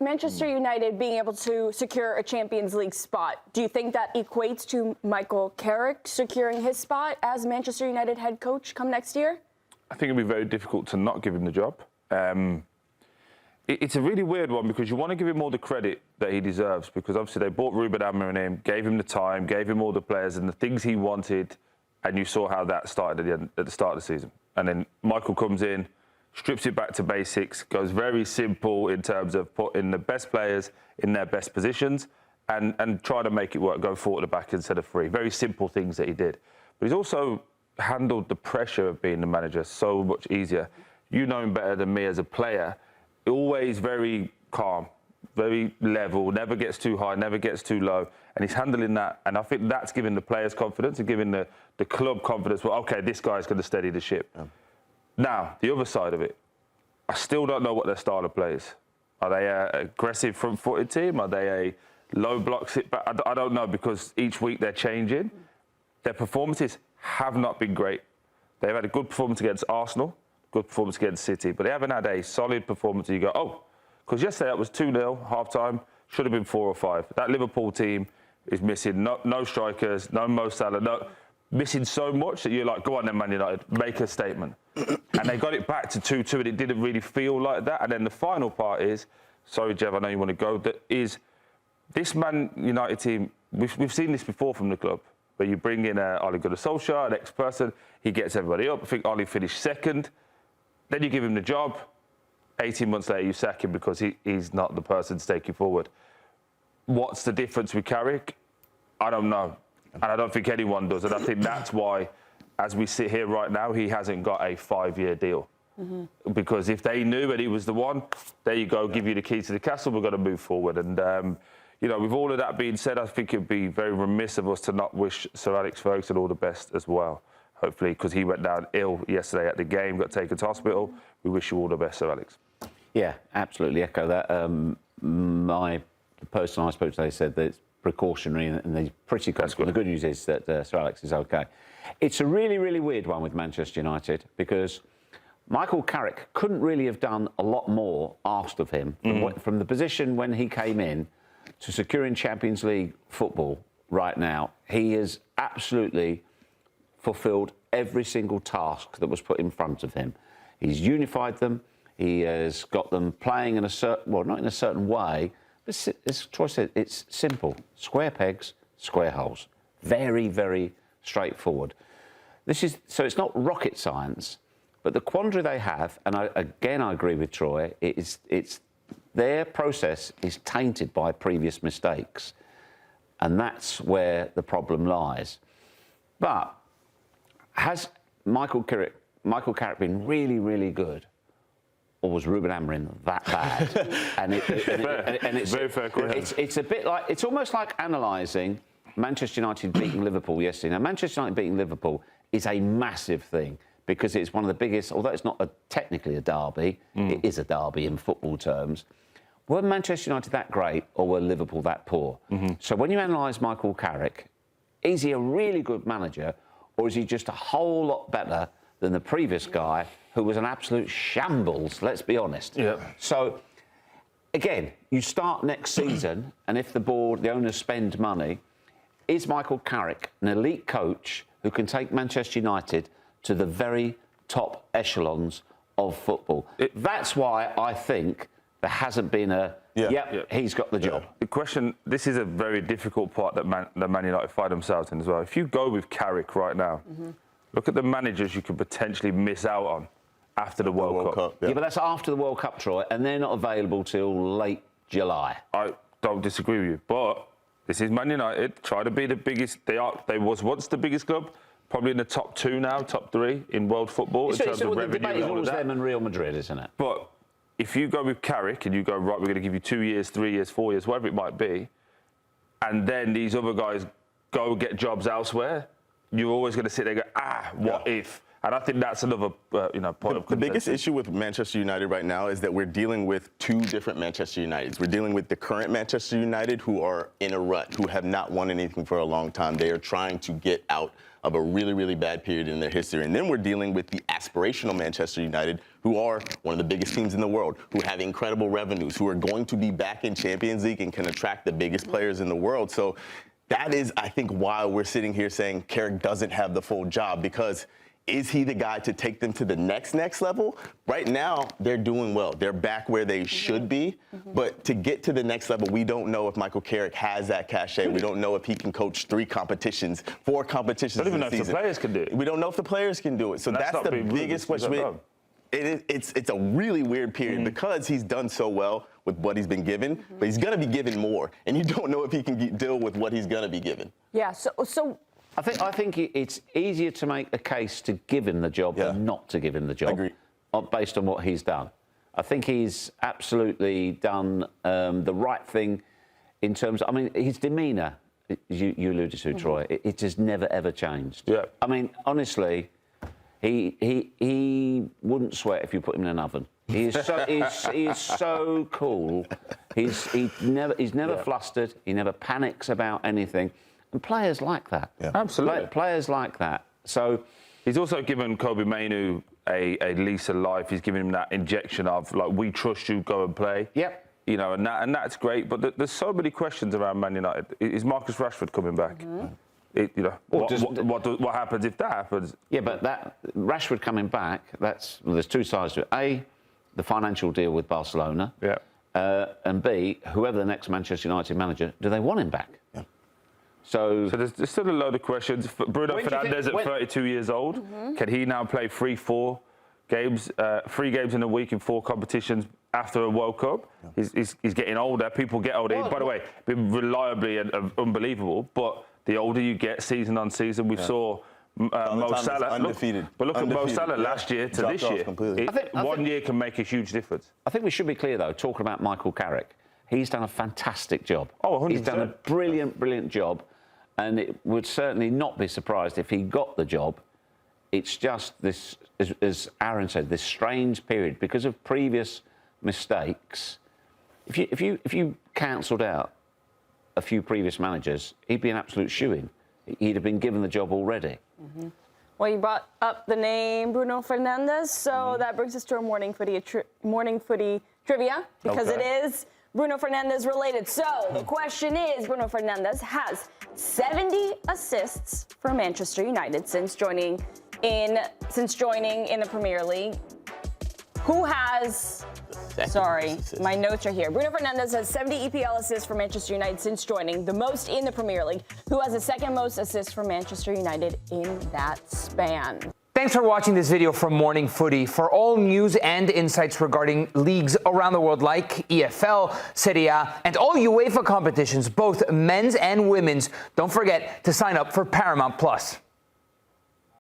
Manchester United being able to secure a Champions League spot, do you think that equates to Michael Carrick securing his spot as Manchester United head coach come next year? I think it'd be very difficult to not give him the job. It's a really weird one because you want to give him all the credit that he deserves, because obviously they bought Ruben Amorim in, gave him the time, gave him all the players and the things he wanted, and you saw how that started at the start of the season. And then Michael comes in, strips it back to basics, goes very simple in terms of putting the best players in their best positions and try to make it work, go forward at the back instead of free. Very simple things that he did. But he's also handled the pressure of being the manager so much easier. You know him better than me as a player. Always very calm, very level, never gets too high, never gets too low. And he's handling that. And I think that's giving the players confidence and giving the club confidence. Well, OK, this guy's going to steady the ship. Yeah. Now, the other side of it, I still don't know what their style of play is. Are they an aggressive front-footed team? Are they a low block sit back? I don't know, because each week they're changing. Their performances have not been great. They've had a good performance against Arsenal, good performance against City, but they haven't had a solid performance. You go, oh, because yesterday that was 2-0, half-time, should have been 4 or 5. That Liverpool team is missing no strikers, no Mo Salah, missing so much that you're like, go on then, Man United, make a statement. And they got it back to 2-2, and it didn't really feel like that. And then the final part is, sorry, Geoff, I know you want to go, that is this Man United team, we've seen this before from the club, where you bring in Ole Gunnar Solskjaer, an ex-person, he gets everybody up. I think Ole finished second. Then you give him the job. 18 months later, you sack him because he's not the person to take you forward. What's the difference with Carrick? I don't know. And I don't think anyone does. And I think that's why, as we sit here right now, he hasn't got a 5-year deal. Mm-hmm. Because if they knew that he was the one, there you go, give you the key to the castle, we've got to move forward. And, you know, with all of that being said, I think it'd be very remiss of us to not wish Sir Alex Ferguson all the best as well. Hopefully, because he went down ill yesterday at the game, got taken to hospital. We wish you all the best, Sir Alex. Yeah, absolutely echo that. The person I spoke to today said that it's precautionary and he's pretty confident. The good news is that Sir Alex is OK. It's a really, really weird one with Manchester United because Michael Carrick couldn't really have done a lot more asked of him from the position when he came in to securing Champions League football right now. He has absolutely fulfilled every single task that was put in front of him. He's unified them. He has got them playing in a certain, well, not in a certain way, but as Troy said, it's simple. Square pegs, square holes. Very, very straightforward. So it's not rocket science, but the quandary they have, and I agree with Troy, it's their process is tainted by previous mistakes. And that's where the problem lies. But has Michael Carrick been really, really good? Or was Ruben Amorim that bad? and it's very fair question. It's a bit like, it's almost like analysing Manchester United beating Liverpool yesterday. Now, Manchester United beating Liverpool is a massive thing because it's one of the biggest, although it's not technically a derby, it is a derby in football terms. Were Manchester United that great or were Liverpool that poor? So when you analyse Michael Carrick, is he a really good manager or is he just a whole lot better than the previous guy who was an absolute shambles, let's be honest? Yeah. So, again, you start next season, and if the owners spend money, is Michael Carrick an elite coach who can take Manchester United to the very top echelons of football? That's why I think there hasn't been he's got the job. The question, this is a very difficult part that Man United find themselves in as well. If you go with Carrick right now, look at the managers you could potentially miss out on after the World Cup. Yeah, but that's after the World Cup, Troy, and they're not available till late July. I don't disagree with you, but this is Man United. Try to be the biggest. They was once the biggest club, probably in the top 2 now, top 3 in world football in terms of revenue. The debate is always them and Real Madrid, isn't it? But if you go with Carrick and you go, right, we're going to give you 2 years, 3 years, 4 years, whatever it might be, and then these other guys go get jobs elsewhere, you're always going to sit there and go, what if? And I think that's another point of contention. The biggest issue with Manchester United right now is that we're dealing with 2 different Manchester Uniteds. We're dealing with the current Manchester United who are in a rut, who have not won anything for a long time. They are trying to get out of a really, really bad period in their history. And then we're dealing with the aspirational Manchester United, who are one of the biggest teams in the world, who have incredible revenues, who are going to be back in Champions League and can attract the biggest players in the world. So that is, I think, why we're sitting here saying Carrick doesn't have the full job, because is he the guy to take them to the next level? Right now, they're doing well. They're back where they should be. But to get to the next level, we don't know if Michael Carrick has that cachet. We don't know if he can coach 4 competitions I don't even know this if the players can do it. We don't know if the players can do it. So that's the biggest question. It's a really weird period because he's done so well with what he's been given, but he's going to be given more. And you don't know if he can deal with what he's going to be given. Yeah, so I think it's easier to make a case to give him the job than not to give him the job. I agree. Based on what he's done. I think he's absolutely done the right thing in terms of, I mean, his demeanour, you alluded to, Troy, it has never, ever changed. Yeah. I mean, honestly, he wouldn't sweat if you put him in an oven. He is so cool. He's never flustered. He never panics about anything. And players like that. Yeah. Absolutely. Players like that. So he's also given Kobe Mainoo a lease of life. He's given him that injection of, like, we trust you, go and play. Yep. You know, and that's great. But there's so many questions around Man United. Is Marcus Rashford coming back? You know, what happens if that happens? Yeah, but that Rashford coming back, there's two sides to it. A, the financial deal with Barcelona. Yeah. And B, whoever the next Manchester United manager, do they want him back? Yeah. So there's still a load of questions. Bruno Fernandes at 32 years old, can he now play 3 games in a week in 4 competitions after a World Cup? Yeah. He's getting older. People get older. By the way, been reliably and unbelievable. But the older you get, season on season, we saw Mo Salah undefeated. But look at Mo Salah last year to this year. One year can make a huge difference. I think we should be clear, though, talking about Michael Carrick. He's done a fantastic job. Oh, 100%. He's done a brilliant job. And it would certainly not be surprised if he got the job. It's just this, as Aaron said, this strange period because of previous mistakes. If you cancelled out a few previous managers, he'd be an absolute shoo-in. He'd have been given the job already. Well, you brought up the name Bruno Fernandes, so that brings us to our morning footy trivia, because it is Bruno Fernandes related. So the question is, Bruno Fernandes has 70 assists for Manchester United since joining in the Premier League. Who has... Sorry, my notes are here. Bruno Fernandes has 70 EPL assists for Manchester United since joining, the most in the Premier League. Who has the second most assists for Manchester United in that span? Thanks for watching this video from Morning Footy. For all news and insights regarding leagues around the world like EFL, Serie A, and all UEFA competitions, both men's and women's, don't forget to sign up for Paramount+.